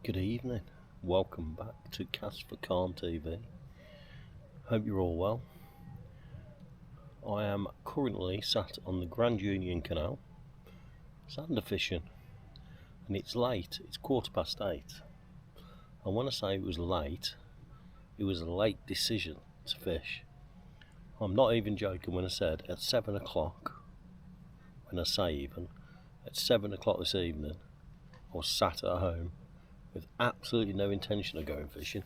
Good evening, welcome back to Cast for Calm TV. Hope you're all well. I am currently sat on the Grand Union Canal, Zander fishing, and it's late, it's 8:15. And when I say it was a late decision to fish. I'm not even joking when I said at 7 o'clock, at 7 o'clock this evening, I was sat at home with absolutely no intention of going fishing.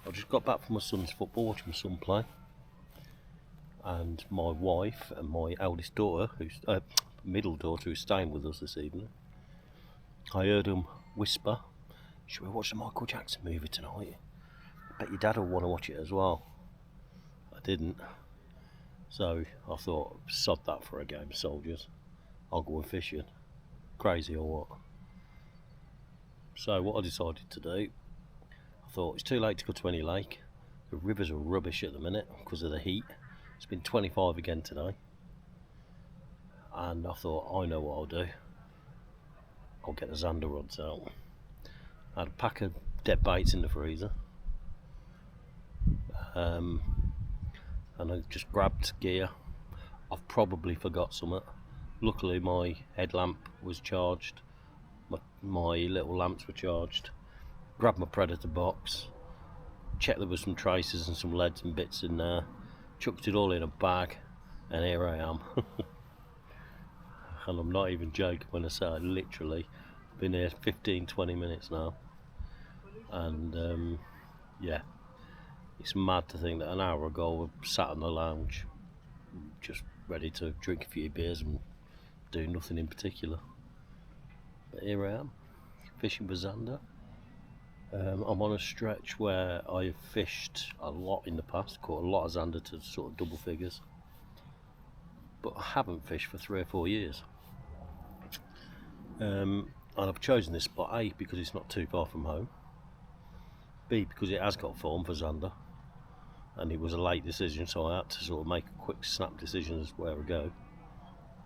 I just got back from my son's football, watching my son play, and my wife and my eldest daughter, middle daughter, who's staying with us this evening, I heard them whisper, "Should we watch the Michael Jackson movie tonight? I bet your dad will want to watch it as well." I didn't, so I thought, sod that for a game of soldiers, I'll go fishing. Crazy or what? So what I decided to do, I thought it's too late to go to any lake. The rivers are rubbish at the minute because of the heat. It's been 25 again today. And I thought, I know what I'll do. I'll get the Zander rods out. I had a pack of dead baits in the freezer. And I just grabbed gear. I've probably forgot something. Luckily my headlamp was charged. My little lamps were charged. Grabbed my predator box, checked there was some traces and some leads and bits in there, chucked it all in a bag, and here I am. And I'm not even joking when I say I literally been here 15-20 minutes now, and yeah, it's mad to think that an hour ago I sat on the lounge just ready to drink a few beers and do nothing in particular. But here I am, fishing for Zander. I'm on a stretch where I've fished a lot in the past, caught a lot of Zander to sort of double figures, but I haven't fished for 3 or 4 years. And I've chosen this spot, A, because it's not too far from home, B, because it has got form for Zander, and it was a late decision, so I had to sort of make a quick snap decision as where I go,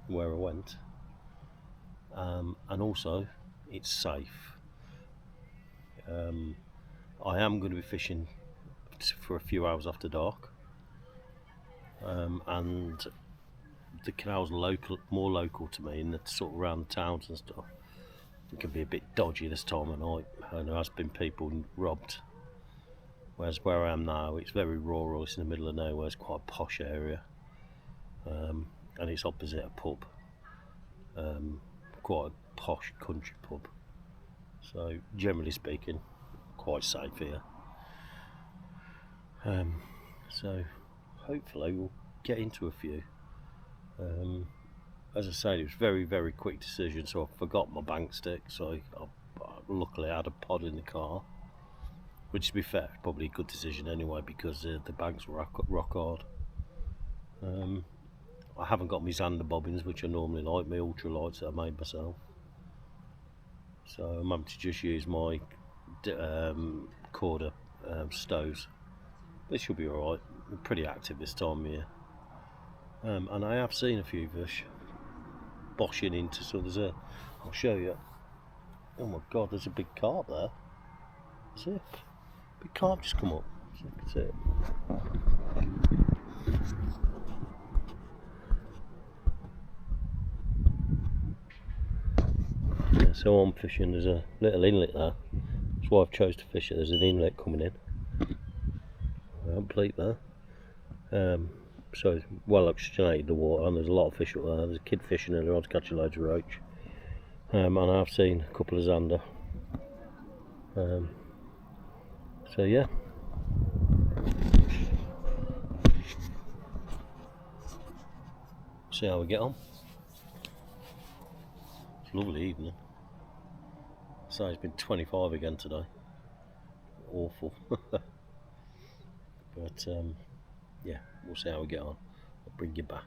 where I went. And also it's safe. I am going to be fishing for a few hours after dark, and the canal's more local to me, and it's sort of around the towns and stuff. It can be a bit dodgy this time of night, and there has been people robbed. Whereas where I am now, it's very rural, it's in the middle of nowhere, it's quite a posh area, and it's opposite a pub. Quite a posh country pub, so generally speaking quite safe here. So hopefully we'll get into a few. As I say, it was very quick decision, so I forgot my bank stick, so I luckily had a pod in the car, which to be fair probably a good decision anyway, because the banks were rock hard. I haven't got my Zander bobbins, which I normally like, my ultralights that I made myself. So I'm having to just use my Corda stows. This should be alright. I'm pretty active this time of year. And I have seen a few fish boshing into, so I'll show you. Oh my god, there's a big carp there. See it? Big carp just come up. So you can see it. Yeah, so I'm fishing, there's a little inlet there. That's why I've chose to fish it. There's an inlet coming in. I haven't bleed there. So it's well oxygenated, the water, and there's a lot of fish up there. There's a kid fishing in the rod catching loads of roach. And I've seen a couple of Zander. So yeah. See how we get on. It's a lovely evening. So it's been 25 again today. Awful. But yeah, we'll see how we get on. I'll bring you back.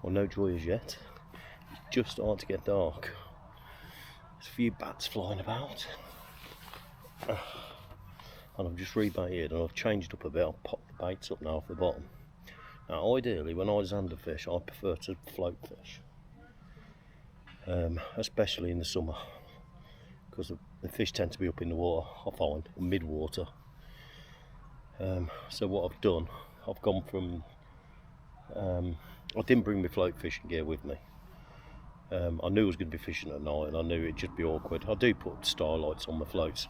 Well, no joy as yet. It's just starting to get dark. There's a few bats flying about. And I've just rebaited and I've changed up a bit. I've popped the baits up now off the bottom. Now ideally when I zander fish, I prefer to float fish. Especially in the summer. Because the fish tend to be up in the water, I find, mid-water. So what I've done, I've gone from... I didn't bring my float fishing gear with me. I knew I was going to be fishing at night and I knew it'd just be awkward. I do put starlights on my floats.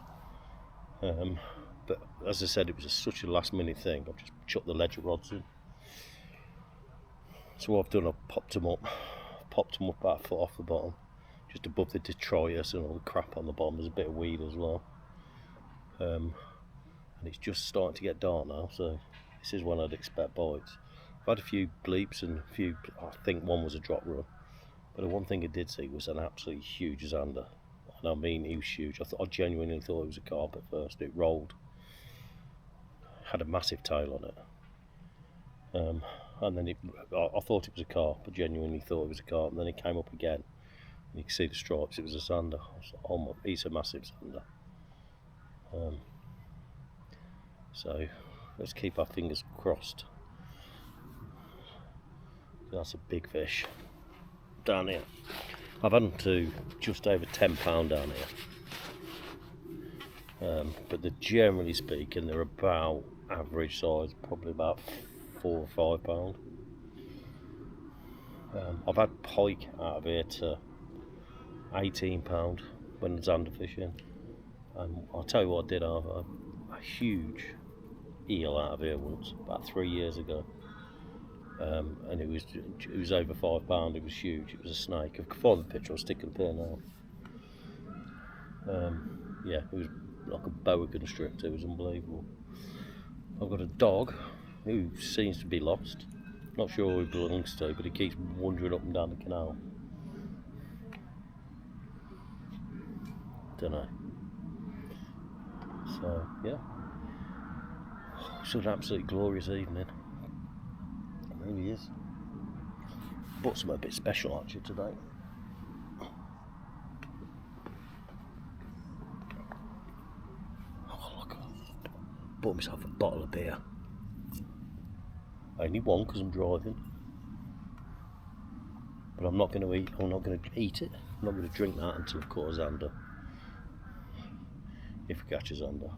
But as I said, it was such a last minute thing. I've just chucked the ledger rods in. So what I've done, I've popped them up about a foot off the bottom, just above the detritus and all the crap on the bottom. There's a bit of weed as well. And it's just starting to get dark now, so this is when I'd expect bites. I've had a few bleeps and a few, I think one was a drop run, but the one thing I did see was an absolutely huge zander, and I mean he was huge. I genuinely thought it was a carp at first. It rolled, had a massive tail on it, and then I thought it was a carp. I genuinely thought it was a carp, and then it came up again, and you can see the stripes. It was a zander. I was like, oh my, he's a massive zander. So let's keep our fingers crossed. That's a big fish down here. I've had them to just over £10 down here, but they're generally speaking they're about average size, probably about £4 or £5. I've had pike out of here to £18 when zander fishing. I'll tell you what, I did have a huge eel out of here once about 3 years ago. And it was over £5. It was huge. It was a snake. I can find the picture. I'll stick it there now. Yeah, it was like a boa constrictor. It was unbelievable. I've got a dog who seems to be lost. Not sure who he belongs to, but he keeps wandering up and down the canal. Don't know. So yeah, it's an absolutely glorious evening. It really is. Bought something a bit special actually today. Oh look, bought myself a bottle of beer. Only one because I'm driving. But I'm not going to eat. I'm not going to eat it. I'm not going to drink that until I've caught a zander. If I catch a zander.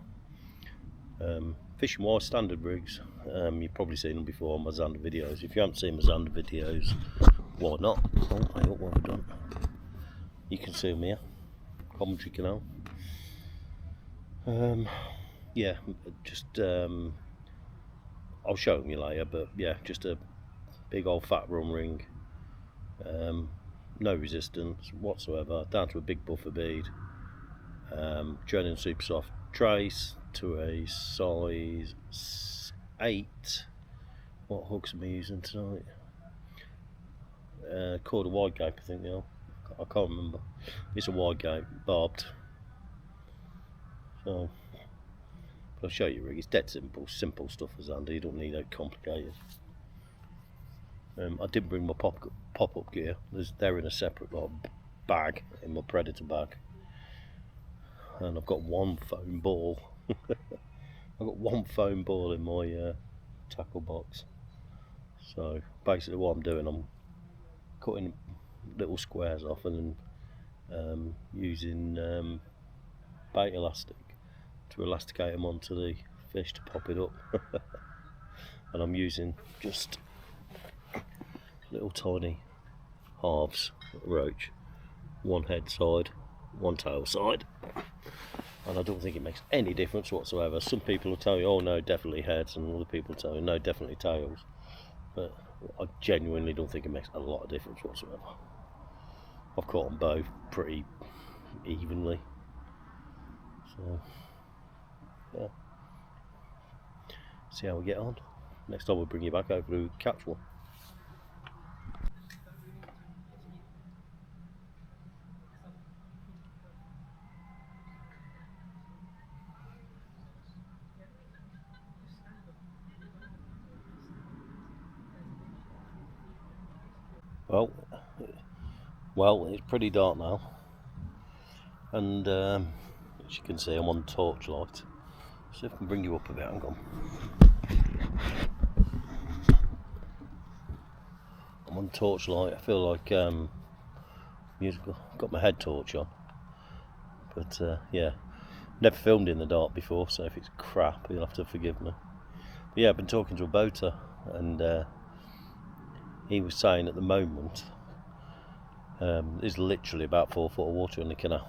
Fishing wise, standard rigs. You've probably seen them before on my zander videos. If you haven't seen my zander videos, why not? Oh, I hope what I've done. You can see them here. Commentary canal. Yeah, just I'll show them you later, but yeah, just a big old fat rum ring. No resistance whatsoever, down to a big buffer bead. Journey super soft trace to a size 8. What hooks am I using tonight? Called a wide gape, I think they are. I can't remember. It's a wide gape, barbed. So, but I'll show you rig. It's dead simple stuff as zander. You don't need it complicated. I didn't bring my pop-up gear. They're in a separate bag in my predator bag. And I've got one foam ball. I've got one foam ball in my tackle box. So basically what I'm doing, I'm cutting little squares off and then using bait elastic to elasticate them onto the fish to pop it up. And I'm using just little tiny halves roach, one head side one tail side, and I don't think it makes any difference whatsoever. Some people will tell you, oh no, definitely heads, and other people tell you, no, definitely tails. But I genuinely don't think it makes a lot of difference whatsoever. I've caught them both pretty evenly. So, yeah. See how we get on. Next time we'll bring you back over to catch one. Well, it's pretty dark now, and as you can see, I'm on torchlight. See if I can bring you up a bit. Hang on. I'm on torchlight. I feel like got my head torch on, but yeah, never filmed in the dark before, so if it's crap, you'll have to forgive me. But yeah, I've been talking to a boater, and he was saying at the moment there's literally about 4 foot of water in the canal.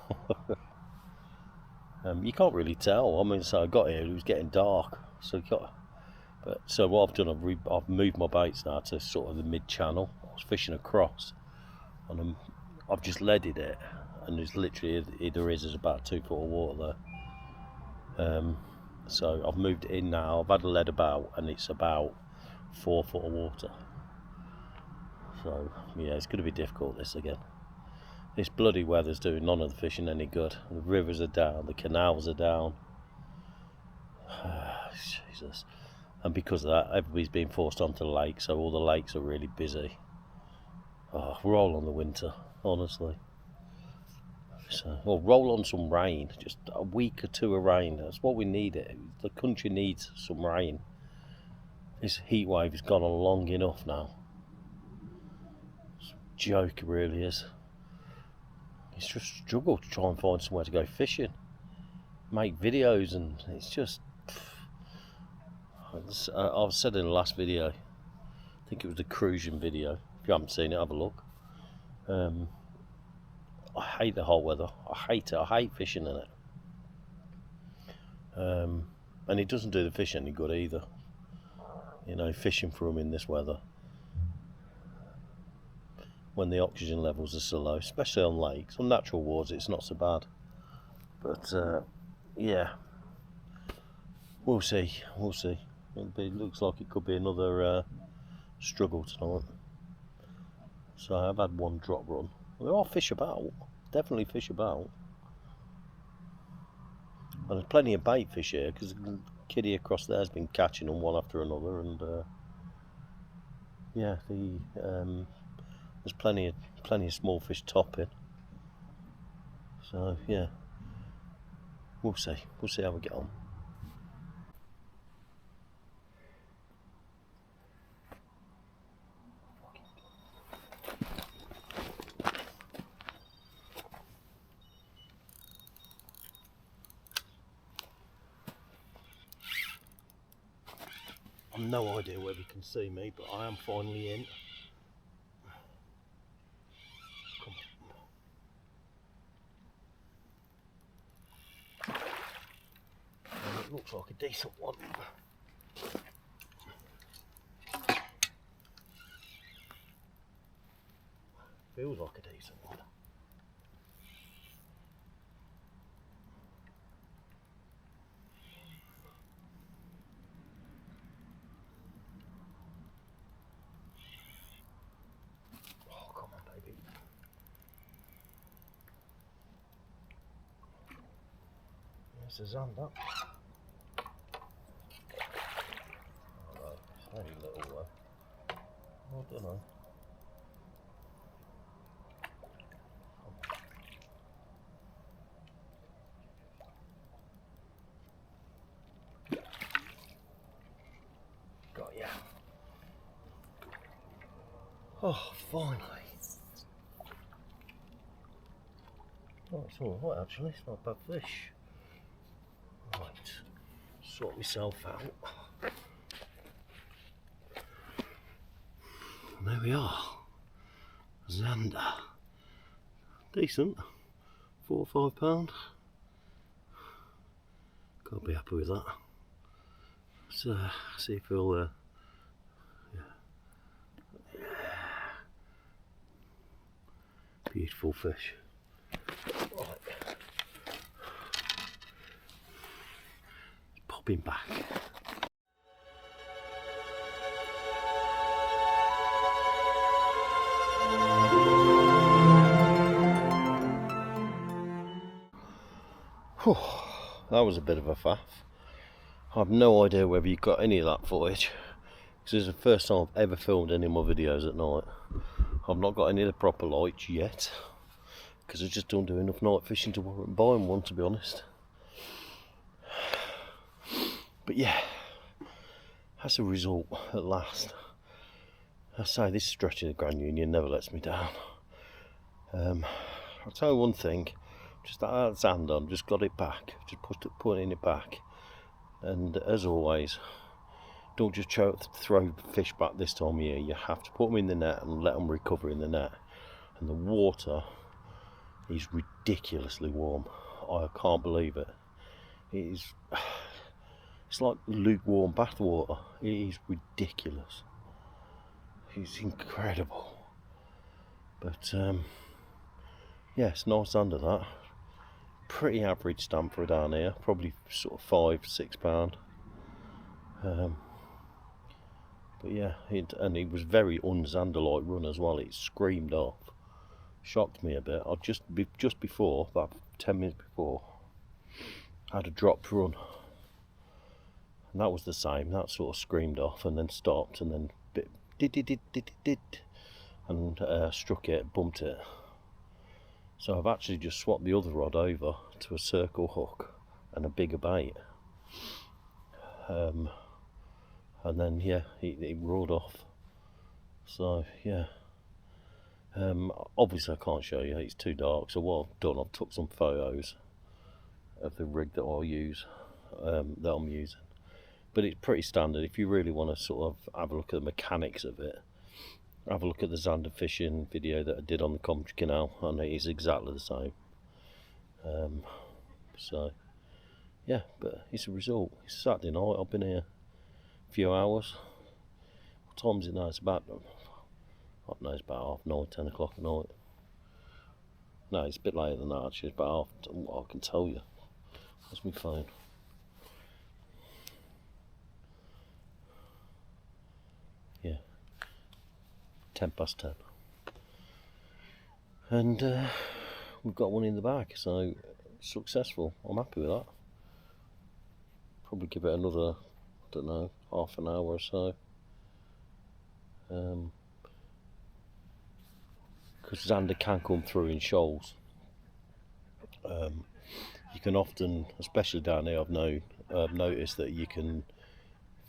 You can't really tell. I mean, so I got here, it was getting dark, so so what I've done, I've moved my baits now to sort of the mid-channel. I was fishing across, and I've just leaded it, and there's literally, there's about 2 foot of water there. So I've moved it in now. I've had a lead about, and it's about 4 foot of water. So yeah, it's going to be difficult this again. This bloody weather's doing none of the fishing any good. The rivers are down, the canals are down. Jesus. And because of that, everybody's been forced onto the lake, so all the lakes are really busy. Oh, roll on the winter, honestly. So, well, roll on some rain, just a week or two of rain. That's what we need. The country needs some rain. This heat wave has gone on long enough now. It's a joke, it really is. It's just a struggle to try and find somewhere to go fishing, make videos, and it's just. I've said in the last video, I think it was the cruising video. If you haven't seen it, have a look. I hate the hot weather. I hate it. I hate fishing in it. And it doesn't do the fish any good either. You know, fishing for them in this weather, when the oxygen levels are so low, especially on lakes. On natural waters, it's not so bad. But yeah, we'll see. We'll see. It looks like it could be another struggle tonight. So I've had one drop run. There are fish about, definitely fish about. And there's plenty of bait fish here, because the kiddie across there has been catching them one after another, and yeah, there's plenty of small fish topping. So yeah, we'll see how we get on. I've no idea whether you can see me, but I am finally in. Come on. And it looks like a decent one. Feels like a decent one. It's a Zander. Oh, it's very little though. I don't know. Got ya. Oh, finally. Oh, it's alright actually, it's not a bad fish. Right, sort myself out. And there we are. Zander. Decent. 4 or £5. Can't be happy with that. So see if we'll yeah. Beautiful fish. Right. Popping back. Whew, that was a bit of a faff. I have no idea whether you got any of that footage, because this is the first time I've ever filmed any of my videos at night. I've not got any of the proper lights yet, because I just don't do enough night fishing to warrant buying one, to be honest. But yeah, as a result, at last, I say this stretch of the Grand Union never lets me down. I'll tell you one thing, just that Zander, I've just got it back, just putting it back. And as always, don't just throw fish back this time of year. You have to put them in the net and let them recover in the net. And the water is ridiculously warm. I can't believe it. It's like lukewarm bath water. It is ridiculous. It's incredible. But yeah, it's nice under that. Pretty average stamp for down here, probably sort of £5 or £6. But yeah, it was very un-Zander-like run as well. It screamed off, shocked me a bit. I just before, about 10 minutes before, I had a dropped run, and that was the same. That sort of screamed off and then stopped, and then did, and struck it, bumped it. So I've actually just swapped the other rod over to a circle hook and a bigger bait. And then yeah, it roared off. So yeah. Obviously I can't show you, it's too dark. So what I've done, I've took some photos of the rig that I'll use, that I'm using. But it's pretty standard. If you really want to sort of have a look at the mechanics of it, have a look at the Zander fishing video that I did on the Grand Union Canal, and it is exactly the same. So yeah, but it's a result. It's Saturday night. I've been here a few hours. What time is it now? It's about, I don't know, it's about 9:30, 10 o'clock at night. No, it's a bit later than that actually. It's about I can tell you. That's my phone. Yeah, 10:10. And we've got one in the bag, so successful. I'm happy with that. Probably give it another, I don't know, half an hour or so. Because Zander can come through in shoals. You can often, especially down here, I've noticed that you can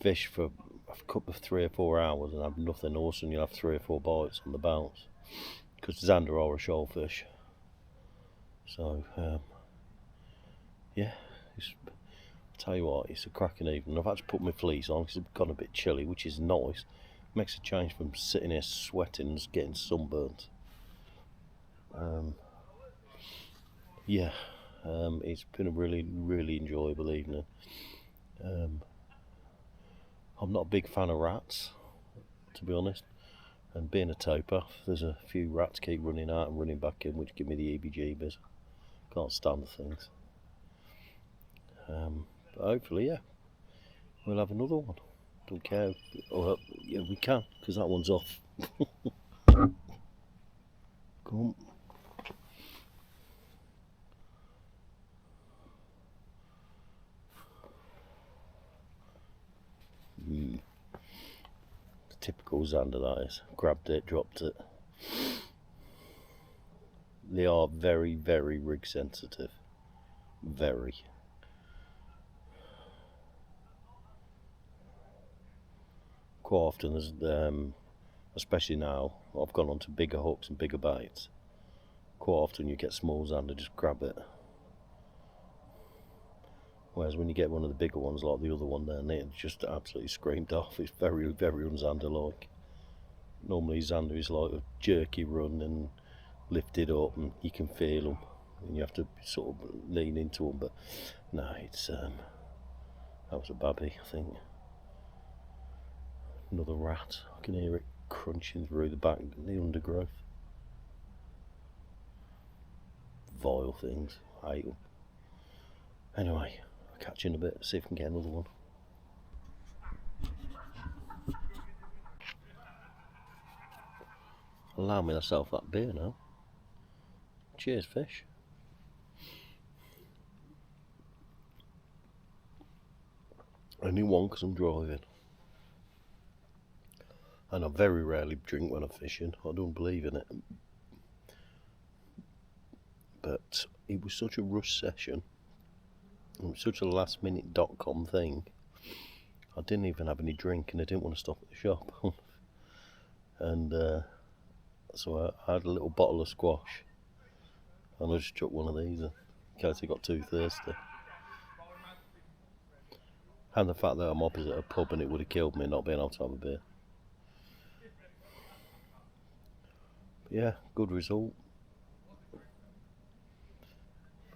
fish for a couple of 3 or 4 hours and have nothing. All of a sudden you'll have 3 or 4 bites on the bounce, because Zander are a shoal fish. So yeah, I'll tell you what, it's a cracking evening. I've had to put my fleece on because it's gone a bit chilly, which is nice. Makes a change from sitting here sweating and getting sunburnt. Yeah, it's been a really enjoyable evening. I'm not a big fan of rats, to be honest, and being a toper, there's a few rats keep running out and running back in, which give me the heebie-jeebies. Can't stand the things. But hopefully, yeah, we'll have another one. Don't care. Yeah, we can, because that one's off. Come on. Typical Zander, that is. Grabbed it, dropped it. They are very rig sensitive. Very. Quite often, there's, especially now, I've gone on to bigger hooks and bigger baits. Quite often you get small Zander, just grab it. Whereas when you get one of the bigger ones like the other one there, it just absolutely screamed off. It's very un-Zander-like. Normally Zander is like a jerky run and lifted up and you can feel them. and you have to sort of lean into them. But no, it's that was a babby, I think. Another rat. I can hear it crunching through the undergrowth. Vile things. I hate them. Anyway, I'll catch you in a bit, see if I can get another one. Allow me myself that beer now. Cheers, fish. Only one because I'm driving. And I very rarely drink when I'm fishing. I don't believe in it. But it was such a rush session. It was such a last-minute.com thing. I didn't even have any drink and I didn't want to stop at the shop. And so I had a little bottle of squash. And I just took one of these in case I got too thirsty. And the fact that I'm opposite a pub and it would have killed me not being able to have a beer. But yeah, good result.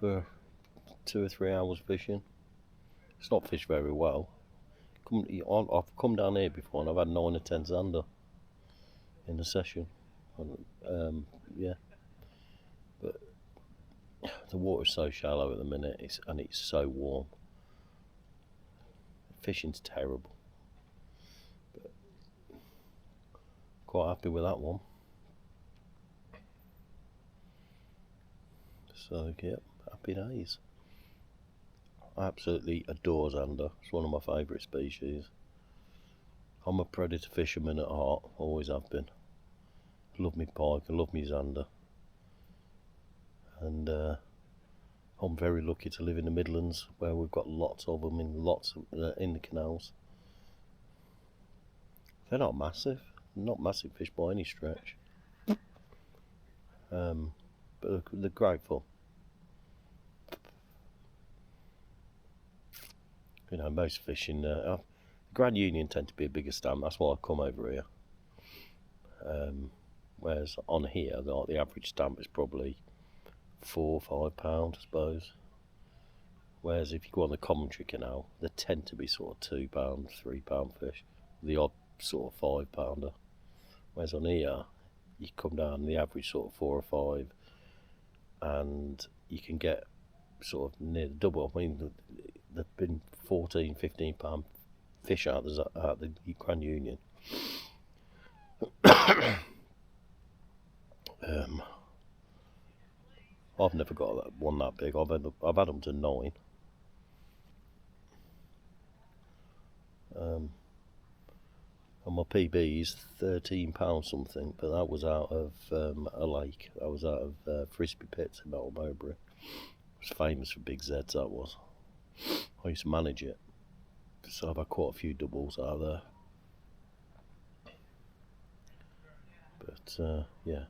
For 2 or 3 hours fishing. It's not fished very well. I've come down here before and I've had 9 or 10 Zander in the session. Yeah. But the water's so shallow at the minute and it's so warm. Fishing's terrible. But quite happy with that one. So yeah, happy days. I absolutely adore Zander. It's one of my favourite species. I'm a predator fisherman at heart, always have been. I love me pike, I love me Zander. And I'm very lucky to live in the Midlands where we've got lots of them in the canals. They're not massive fish by any stretch. But they're great fun. You know, most fishing, the Grand Union tend to be a bigger stamp, that's why I come over here. Whereas on here, the average stamp is probably £4 or £5, I suppose. Whereas if you go on the Commentary Canal, they tend to be sort of £2, £3 fish, the odd sort of £5. Whereas on here, you come down the average sort of 4 or 5, and you can get sort of near the double. I mean, there've been £14, £15 fish out the Grand Union. I've never got one that big. I've had them to 9. And my PB is £13 something, but that was out of a lake. That was out of Frisbee Pits in Melton Mowbray. It was famous for big Zeds, that was. I used to manage it, so I've had quite a few doubles out there. But yeah,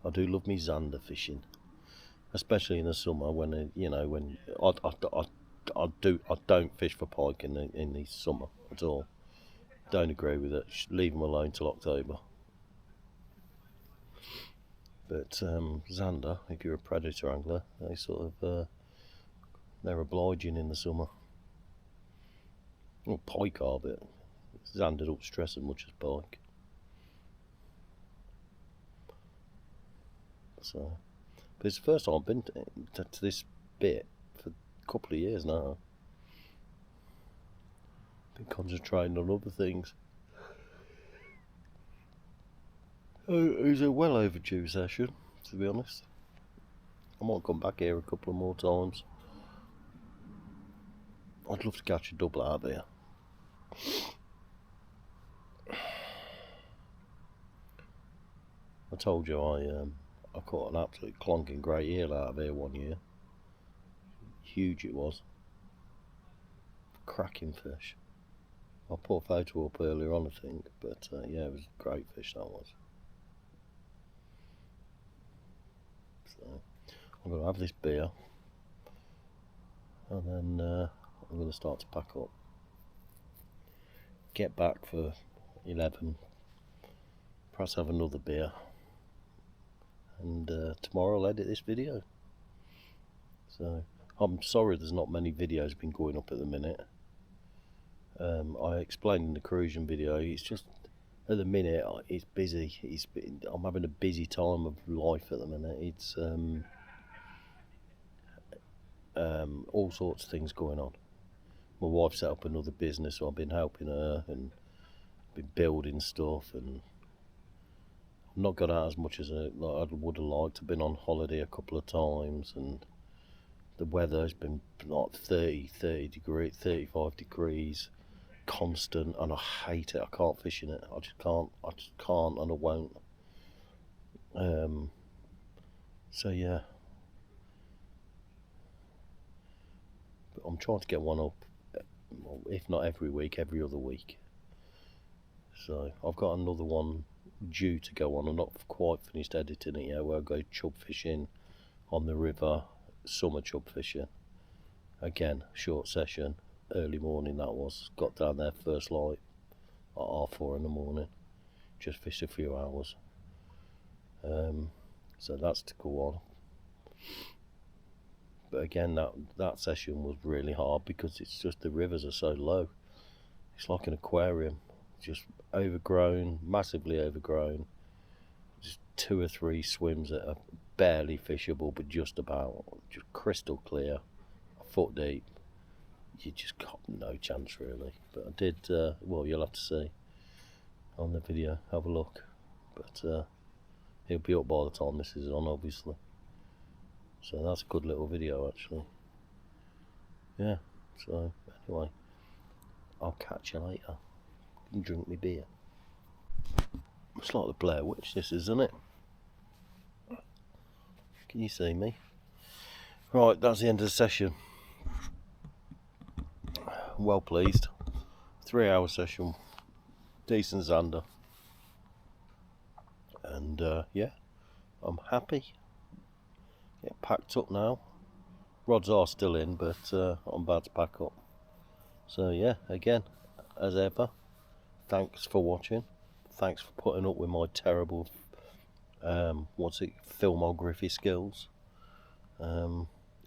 I do love me Zander fishing, especially in the summer when when I don't fish for pike in the summer at all. Don't agree with it. Just leave them alone till October. But Zander, if you're a predator angler, they sort of they're obliging in the summer. Well, pike are, but Zander don't stress as much as pike. So, but it's the first time I've been to this bit for a couple of years now. Been concentrating on other things. It was a well overdue session, to be honest. I might come back here a couple of more times. I'd love to catch a double out of here. I told you I caught an absolute clonking great eel out of here one year. Huge it was. Cracking fish. I put a photo up earlier on, I think, but yeah, it was a great fish, that was. So, I'm going to have this beer, and then I'm going to start to pack up. Get back for 11, perhaps have another beer, and tomorrow I'll edit this video. So I'm sorry there's not many videos been going up at the minute. I explained in the cruising video, it's just at the minute it's busy. I'm having a busy time of life at the minute. It's all sorts of things going on. My wife set up another business, so I've been helping her and been building stuff, and I've not got out as much as I would have liked. I've been on holiday a couple of times, and the weather's been like 30 degrees, 35 degrees, constant, and I hate it. I can't fish in it. I just can't, and I won't. So yeah, but I'm trying to get one up, if not every week, every other week. So I've got another one due to go on. I'm not quite finished editing it yet, where I go chub fishing on the river, summer chub fishing. Again, short session, early morning that was. Got down there first light at 4:30 in the morning. Just fished a few hours. So that's to go on. But again, that session was really hard because it's just the rivers are so low. It's like an aquarium, just overgrown, massively overgrown. Just 2 or 3 swims that are barely fishable, but just about, just crystal clear, a foot deep. You just got no chance really. But I did, well, you'll have to see on the video, have a look. But it'll be up by the time this is on, obviously. So that's a good little video actually. Yeah, so anyway, I'll catch you later. And drink me beer. It's like the Blair Witch, this, isn't it? Can you see me? Right, that's the end of the session. Well pleased. 3-hour session. Decent Zander. And yeah, I'm happy. Get packed up now. Rods are still in, but I'm about to pack up. So yeah, again, as ever, thanks for watching. Thanks for putting up with my terrible filmography skills,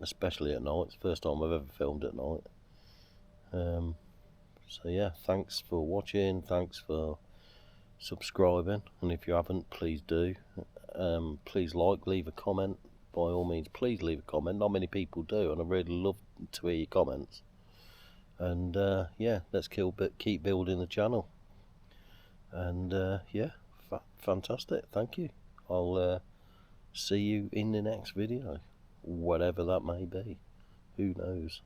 especially at night. It's the first time I've ever filmed at night. So yeah, thanks for watching, thanks for subscribing, and if you haven't, please do. Please leave a comment. By all means, please leave a comment. Not many people do, and I really love to hear your comments. And yeah, let's keep building the channel. And yeah, fantastic. Thank you. I'll see you in the next video, whatever that may be. Who knows?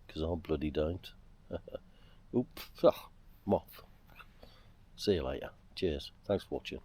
Because I bloody don't. Oops, moth. See you later. Cheers. Thanks for watching.